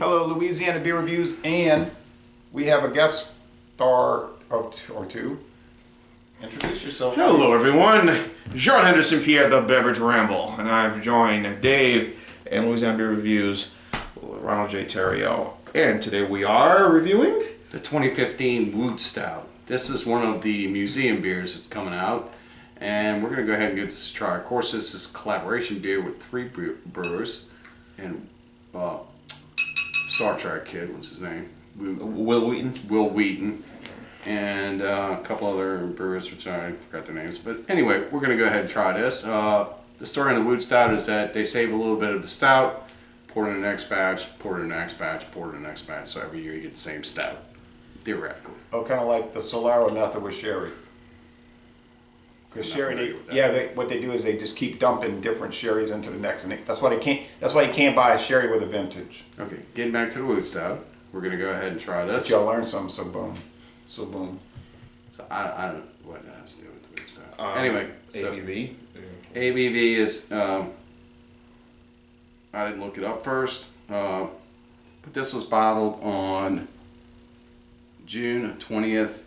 Hello, Louisiana Beer Reviews, and we have a guest star or two. Introduce yourself. Hello, everyone. John Henderson Pierre, the Beverage Ramble, and I've joined Dave and Louisiana Beer Reviews, Ronald J. Terrio, and today we are reviewing the 2015 Woot Stout. This is one of the museum beers that's coming out, and we're going to go ahead and give this a try. Of course, this is a collaboration beer with three brewers, and Star Trek kid, what's his name? Will Wheaton. Will Wheaton, and a couple other brewers, which I forgot their names. But anyway, we're going to go ahead and try this. The story on the Woot Stout is that they save a little bit of the stout, pour it in the next batch, pour it in the next batch, pour it in the next batch, so every year you get the same stout, theoretically. Oh, kind of like the cellar method with sherry. Because sherry, what they do is they just keep dumping different sherries into the next, and that's why you can't buy a sherry with a vintage. Okay, getting back to the Woot Stout, we're gonna go ahead and try this. But y'all learned something, so boom. So I don't know what that has to do with the Woot Stout. Anyway, ABV. ABV is I didn't look it up first, but this was bottled on June 20th.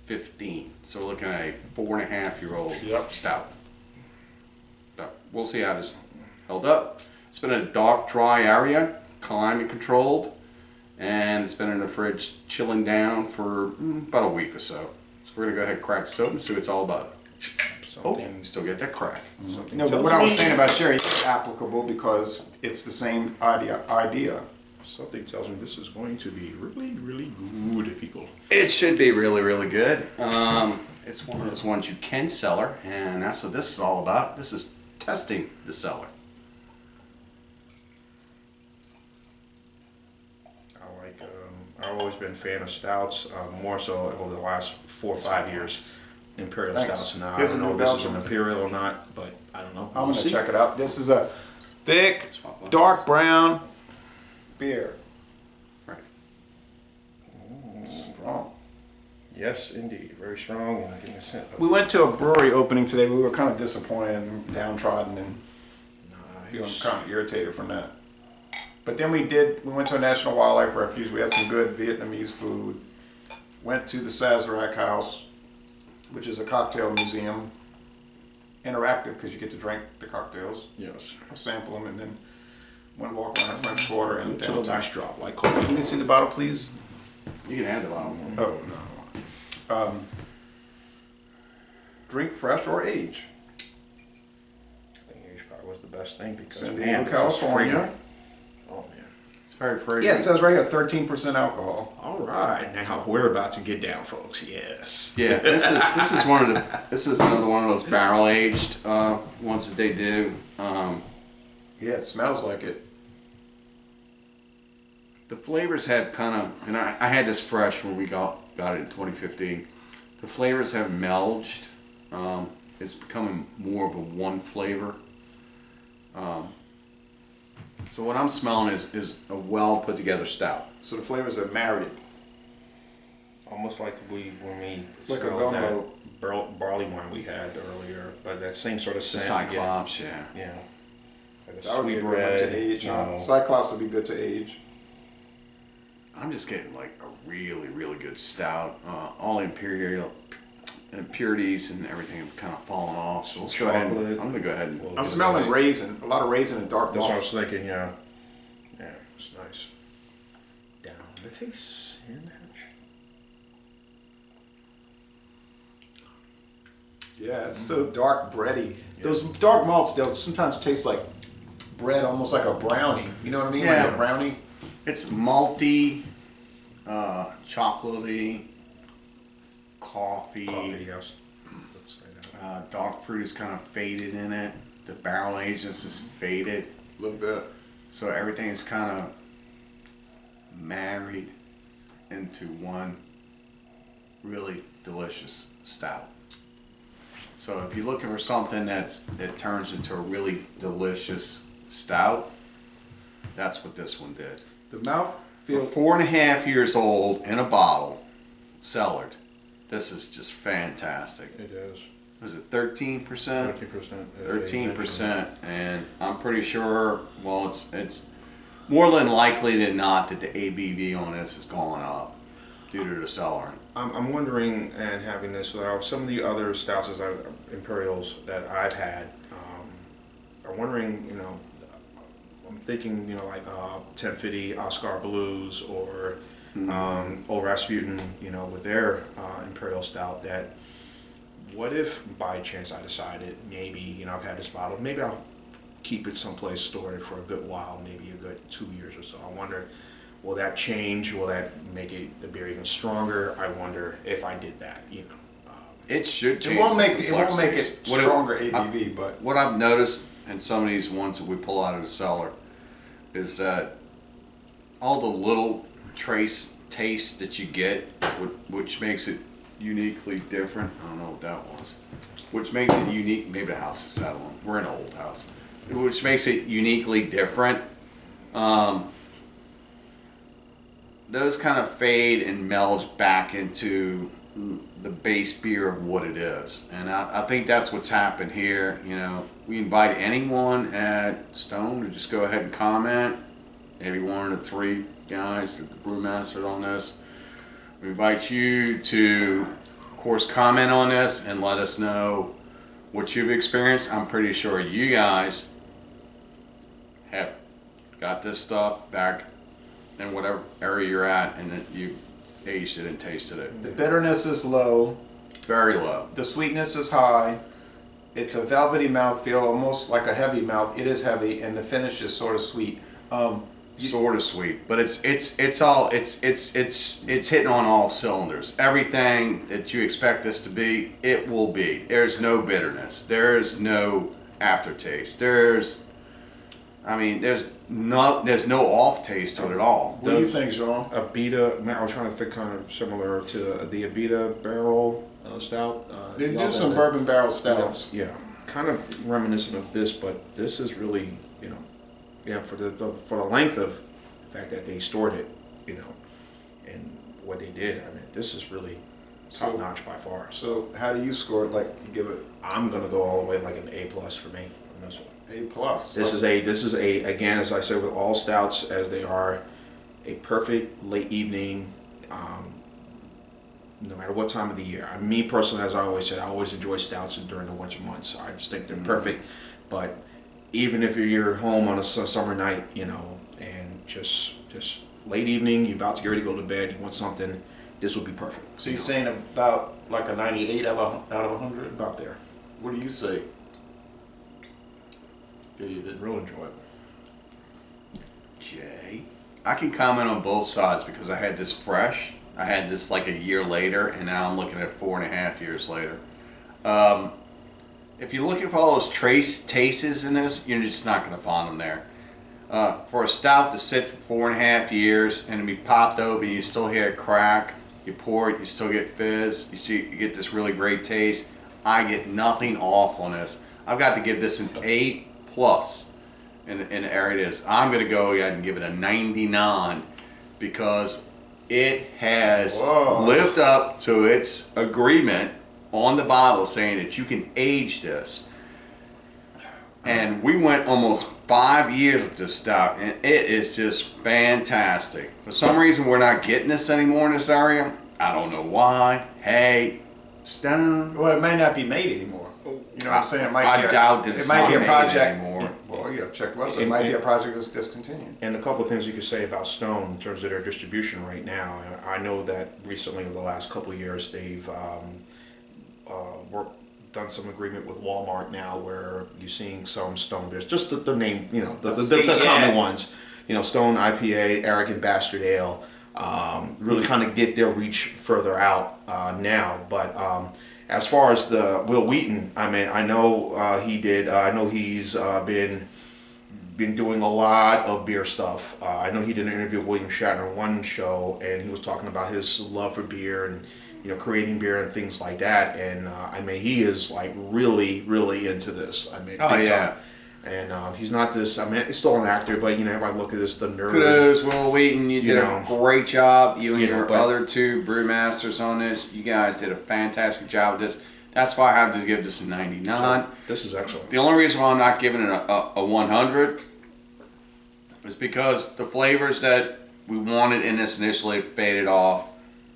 15. So we're looking at a 4.5-year-old stout. But we'll see how this held up. It's been in a dark, dry area, climate controlled, and it's been in the fridge chilling down for about a week or so. So we're gonna go ahead and crack this open and see what it's all about. Oh, you still get that crack. No, but what I was saying about sherry is applicable because it's the same idea. Something tells me this is going to be really, really good, people. It should be really, really good. It's one of those ones you can cellar, and that's what this is all about. This is testing the cellar. I've always been a fan of stouts, more so over the last 4 or 5 years. Imperial stouts. Now I don't know if this is an imperial or not, but I don't know. I'm gonna check it out. This is a thick, dark brown beer. Right. Strong. Yes, indeed. Very strong. And give me a scent. We went to a brewery opening today. We were kind of disappointed and downtrodden and feeling kind of irritated from that. But then we went to a National Wildlife Refuge. We had some good Vietnamese food. Went to the Sazerac House, which is a cocktail museum. Interactive because you get to drink the cocktails. Yes. Sample them, and then went walk around the French Quarter and to the last drop, like coffee. Can you see the bottle, please? You can have the bottle. Oh, no. Drink fresh or age. I think age probably was the best thing because San Diego, California. Oh man, It's very fragrant. Yeah, it says right here 13% alcohol. all right, now we're about to get down, folks. Yes. Yeah, this is another one of those barrel aged ones that they do. Yeah, it smells like it. The flavors have kind of, and I had this fresh when we got it in 2015. The flavors have melged. It's becoming more of a one flavor. So what I'm smelling is a well put together stout. So the flavors are married. Almost like when we Like a smelled gumbo. that barley wine we had earlier, but that same sort of The scent. Cyclops, yeah. Yeah. Like a That would be a good one sweetbread, to age. you know. Cyclops would be good to age. I'm just getting like a really, really good stout. All imperial impurities and everything have kind of fallen off. So let's go ahead. I'm going to go ahead and. I'm smelling raisin. A lot of raisin and dark That's what I was malts. thinking, yeah. Yeah, it's nice. Down the taste. Yeah, it's so dark bready. Those dark malts, they'll sometimes taste like bread, almost like a brownie. You know what I mean? Yeah. Like a brownie. It's malty, chocolatey, coffee. Coffee, yes. Let's say that. Dark fruit is kind of faded in it. The barrel agedness is faded. A little bit. So everything is kind of married into one really delicious stout. So if you're looking for something that turns into a really delicious stout, that's what this one did. The mouth For feel. 4.5 years old in a bottle, cellared. This is just fantastic. It is. Was it 13%? 13%. 13%, and I'm pretty sure. Well, it's more than likely than not that the ABV on this has gone up due to the cellaring. I'm wondering, and having this, some of the other stouts, imperials that I've had, I'm wondering, I'm thinking, like 1050 Oscar Blues or Old Rasputin, with their imperial stout. That what if by chance I decided maybe, I've had this bottle, maybe I'll keep it someplace, store it for a good while, maybe a good 2 years or so. I wonder, will that change? Will that make the beer even stronger? I wonder if I did that. It should change. It won't make it What stronger ABV, but what I've noticed in some of these ones that we pull out of the cellar is that all the little trace tastes that you get, which makes it uniquely different. I don't know what that was. Which makes it unique. Maybe the house is settling. We're in an old house. Which makes it uniquely different. Those kind of fade and meld back into the base beer of what it is. And I think that's what's happened here. We invite anyone at Stone to just go ahead and comment. Maybe one of the three guys, the brewmaster on this. We invite you to, of course, comment on this and let us know what you've experienced. I'm pretty sure you guys have got this stuff back in whatever area you're at, and that you aged it and tasted it. the bitterness is low. Very low. The sweetness is high. It's a velvety mouthfeel, almost like a heavy mouth. It is heavy, and the finish is sort of sweet. Sort of sweet, but it's hitting on all cylinders. Everything that you expect this to be, it will be. There's no bitterness. There's no aftertaste. There's no off taste to it at all. What do you think, Jean? Abita, I was trying to think kind of similar to the Abita barrel stout. They do some bourbon barrel stouts. Yeah, kind of reminiscent of this, but this is really, for the length of the fact that they stored it, and what they did. This is really top notch by far. So how do you score it? Like, you give it I'm gonna go all the way like an A+ for me on this one. A+. This is a again, as I said with all stouts as they are, a perfect late evening, no matter what time of the year. Me personally, as I always said, I always enjoy stouts during the winter months. I just think they're perfect. But even if you're home on a summer night, and just late evening, you're about to get ready to go to bed, you want something, this would be perfect. So you're saying about like a 98 out of 100? About there. What do you say? Yeah, you did. Real enjoyable. Jay, I can comment on both sides because I had this fresh. I had this like a year later, and now I'm looking at 4.5 years later. If you're looking for all those trace tastes in this, you're just not going to find them there. For a stout to sit for 4.5 years and to be popped open, you still hear it crack. You pour it, you still get fizz. You get this really great taste. I get nothing off on this. I've got to give this an A+ in the area it is. I'm going to go ahead and give it a 99 because it has lived up to its agreement on the bottle saying that you can age this. And we went almost 5 years with this stout, and it is just fantastic. For some reason, we're not getting this anymore in this area. I don't know why. Hey, Stone. Well, it may not be made anymore. You know what I'm saying? It might I be doubt that it's might not be a made project anymore. Well, yeah, check the website. It might be a project that's discontinued. And a couple of things you could say about Stone in terms of their distribution right now. I know that recently, over the last couple of years, they've done some agreement with Walmart now, where you're seeing some Stone beers, just the name, the common ones, Stone IPA, Arrogant Bastard Ale, really kind of get their reach further out now. But as far as the Will Wheaton, I know he did. I know he's been doing a lot of beer stuff. I know he did an interview with William Shatner on one show, and he was talking about his love for beer and creating beer and things like that. And he is like really, really into this. Big time. And he's not this. He's still an actor, but if I look at this, the nerd. Kudos, Will Wheaton. You did a great job. You and your other two brewmasters on this. You guys did a fantastic job with this. That's why I have to give this a 99. This is excellent. The only reason why I'm not giving it a 100 is because the flavors that we wanted in this initially faded off.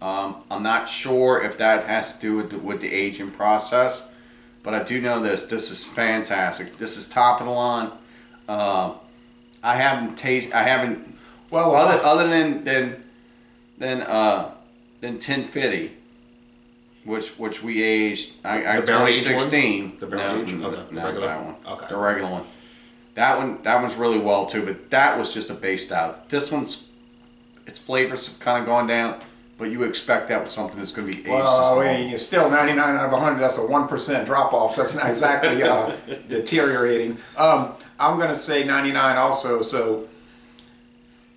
I'm not sure if that has to do with the aging process, but I do know this. This is fantastic. This is top of the line. I haven't. Well, other than 1050, which we aged. I The barrel aged 2016. one? The barrel aged? No, Okay. The no, regular? that one. Okay. The regular one. That one's really well too, but that was just a base stout. This one's, its flavors have kind of gone down, but you expect that with something that's going to be aged. Well, you're still 99 out of 100. That's a 1% drop off. That's not exactly deteriorating. I'm going to say 99 also. So.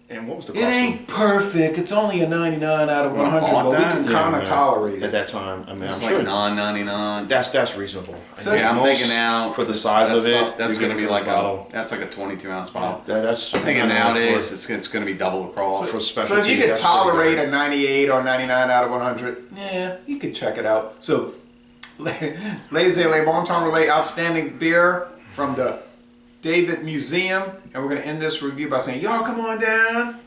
And what was the It cost? ain't perfect. It's only a 99 out of 100, bought but we that? can Yeah, kind of man. tolerate At it. that time. I mean, It's I'm like sure $9.99. that's reasonable. So Yeah, I'm Most- thinking now for the size of it, that's you're going to be getting like for this bottle. that's like a 22-ounce bottle. That's. I'm thinking nowadays for- it's going to be double across. for So if specialty, you could that's pretty tolerate good. a 98 or 99 out of 100, yeah, you could check it out. So, Les Le Bon Temps Relais Outstanding Beer from the David Museum. And we're going to end this review by saying, y'all come on down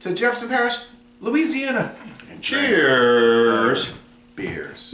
to Jefferson Parish, Louisiana. Cheers. Beers.